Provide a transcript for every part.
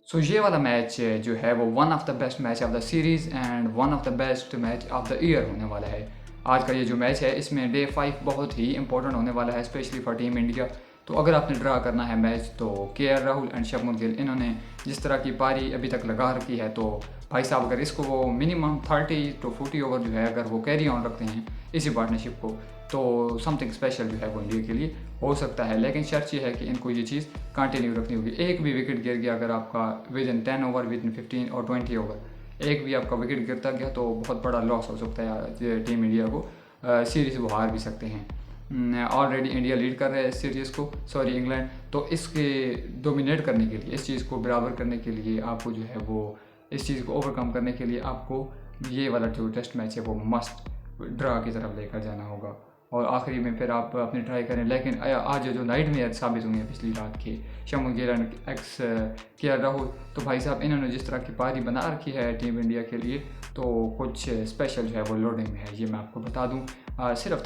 ये वाला मैच जो है वो one of the best match of the series and one of the best match of the year होने वाला है। आज का ये जो मैच है इसमें डे 5 बहुत ही इंपॉर्टेंट होने वाला है, स्पेशली फॉर टीम इंडिया। तो अगर आपने ड्रा करना है मैच तो केएल राहुल एंड शुभमन गिल इन्होंने जिस तरह की पारी अभी तक लगा रखी है, तो भाई साहब अगर इसको वो मिनिमम 30 to 40 ओवर जो है अगर वो कैरी ऑन रखते हैं इसी पार्टनरशिप को, तो समथिंग स्पेशल जो है वो इंडिया के लिए हो सकता है। लेकिन शर्त यह है कि इनको ये चीज़ कंटिन्यू रखनी होगी। एक भी विकेट गिर गया अगर आपका with in 10 over, with in 15 और 20 ओवर एक भी आपका विकेट गिरता गया तो बहुत बड़ा लॉस हो सकता है टीम इंडिया को। सीरीज़ वो हार भी सकते हैं। ऑलरेडी इंडिया लीड कर रहा है इस सीरीज़ को, सॉरी इंग्लैंड। तो इसके डोमिनेट करने के लिए, इस चीज़ को बराबर करने के लिए आपको जो है वो इस चीज़ को ओवरकम करने के लिए आपको ये वाला जो टेस्ट मैच है वो मस्ट ड्रा की तरफ लेकर जाना होगा और आखिरी में फिर आप अपनी ट्राई करें। लेकिन आज जो नाइट में साबित हुई है पिछली रात के शुभमन गिल एक्स केएल राहुल, तो भाई साहब इन्होंने जिस तरह की पारी बना रखी है टीम इंडिया के लिए तो कुछ स्पेशल जो है वो लोडिंग में है। ये मैं आपको बता दूं, सिर्फ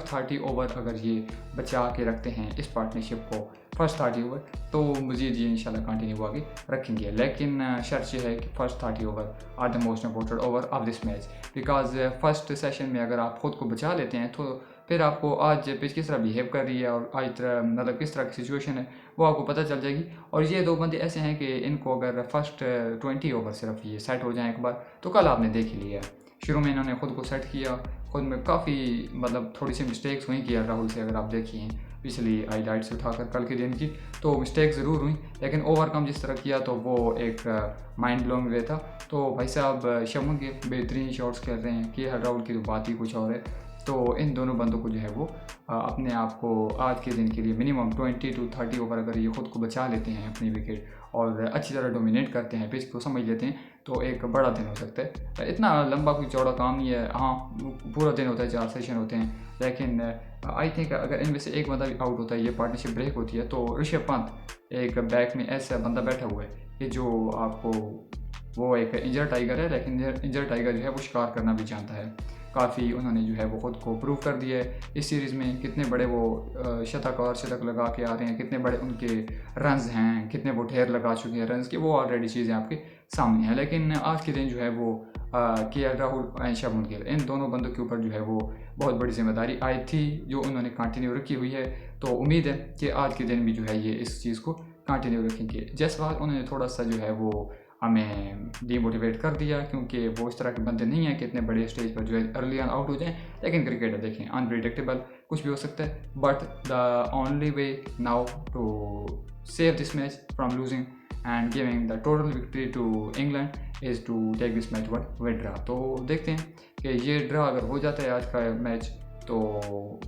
30 ओवर अगर ये बचा के रखते हैं इस पार्टनरशिप को फर्स्ट 30 ओवर, तो मज़ीद ये इंशाल्लाह कंटिन्यू आगे रखेंगे। लेकिन शर्त यह है कि first 30 over are the most important over of this match, because first session में अगर आप खुद को बचा लेते हैं तो फिर आपको आज पिच किस तरह बिहेव कर रही है और आज मतलब किस तरह की सिचुएशन है वो आपको पता चल जाएगी। और ये दो बंदे ऐसे हैं कि इनको अगर फर्स्ट 20 ओवर सिर्फ ये सेट हो जाए एक बार तो कल आपने देख ही लिया। शुरू में इन्होंने खुद को सेट किया, खुद में काफ़ी मतलब थोड़ी सी मिस्टेक्स हुई केएल राहुल से, अगर आप देखिए पिछली हाईलाइट्स उठाकर कल के दिन की तो मिस्टेक ज़रूर हुई, लेकिन ओवरकम जिस तरह किया तो वो एक माइंड ब्लोइंग वे था। तो भाई साहब शुभमन गिल बेहतरीन शॉट्स खेल रहे हैं, केएल राहुल की तो बात ही कुछ और है। तो इन दोनों बंदों को जो है वो अपने आप को आज के दिन के लिए मिनिमम 20 to 30 ओवर अगर ये खुद को बचा लेते हैं अपनी विकेट और अच्छी तरह डोमिनेट करते हैं, पिच को समझ लेते हैं, तो एक बड़ा दिन हो सकता है। इतना लंबा कोई चौड़ा काम नहीं है, हाँ पूरा दिन होता है, 4 सेशन होते हैं, लेकिन आई थिंक अगर इनमें से एक बंदा भी आउट होता है, ये पार्टनरशिप ब्रेक होती है, तो ऋषभ पंत एक बैक में ऐसा बंदा बैठा हुआ है कि जो आपको वो एक इंजर टाइगर है, लेकिन इंजर टाइगर जो है वो शिकार करना भी जानता है। काफ़ी उन्होंने जो है वो ख़ुद को प्रूव कर दिया है इस सीरीज़ में। कितने बड़े वो शतक लगा के आ रहे हैं, कितने बड़े उनके रन्स हैं, कितने वो ढेर लगा चुके हैं रन्स के, वो ऑलरेडी चीज़ें आपके सामने हैं। लेकिन आज के दिन जो है वो केएल राहुल एंड शुभमन गिल इन दोनों बंदों के ऊपर जो है वो बहुत बड़ी जिम्मेदारी आई थी जो उन्होंने कंटिन्यू रखी हुई है। तो उम्मीद है कि आज के दिन भी जो है ये इस चीज़ को कंटिन्यू रखेंगे। जयसवाल उन्होंने थोड़ा सा जो है वो हमें डीमोटिवेट कर दिया, क्योंकि वो इस तरह के बंदे नहीं हैं कि इतने बड़े स्टेज पर जो है अर्ली ऑन आउट हो जाएं। लेकिन क्रिकेट है, देखें अनप्रिडिक्टेबल, कुछ भी हो सकता है, but the only way now to save this match from losing and giving the total victory to England is to take this match with draw. तो देखते हैं कि ये ड्रा अगर हो जाता है आज का मैच तो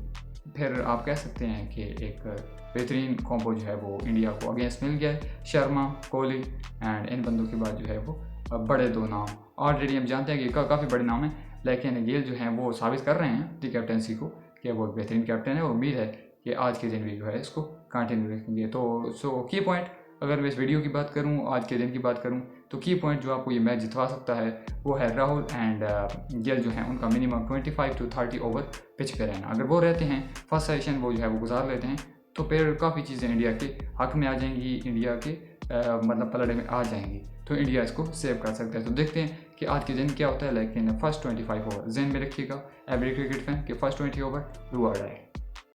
फिर आप कह सकते हैं कि एक बेहतरीन कॉम्बो जो है वो इंडिया को अगेंस्ट मिल गया है। शर्मा, कोहली एंड इन बंदों के बाद जो है वो बड़े दो नाम ऑलरेडी हम जानते हैं कि काफ़ी बड़े नाम हैं, लेकिन गिल जो हैं वो साबित कर रहे हैं दी कैप्टनसी को कि वो एक बेहतरीन कैप्टन है और उम्मीद है कि आज के दिन भी जो है इसको कंटिन्यू रखेंगे। तो की पॉइंट अगर मैं इस वीडियो की बात करूं, आज के दिन की बात करूं, तो की पॉइंट जो आपको ये मैच जितवा सकता है वो है राहुल एंड गिल जो है उनका मिनिमम 25 to 30 ओवर पिच पे रहना। अगर वो रहते हैं, फर्स्ट सेशन वो जो है वो गुजार लेते हैं, तो फिर काफ़ी चीज़ें इंडिया के हक में आ जाएंगी, इंडिया के मतलब पलड़े में आ जाएंगी, तो इंडिया इसको सेव कर सकता है। तो देखते हैं कि आज के दिन क्या होता है। लेकिन फर्स्ट 25 ओवर जहन में रखिएगा एवरी क्रिकेट फैन कि फर्स्ट 20 ओवर डू और डाई।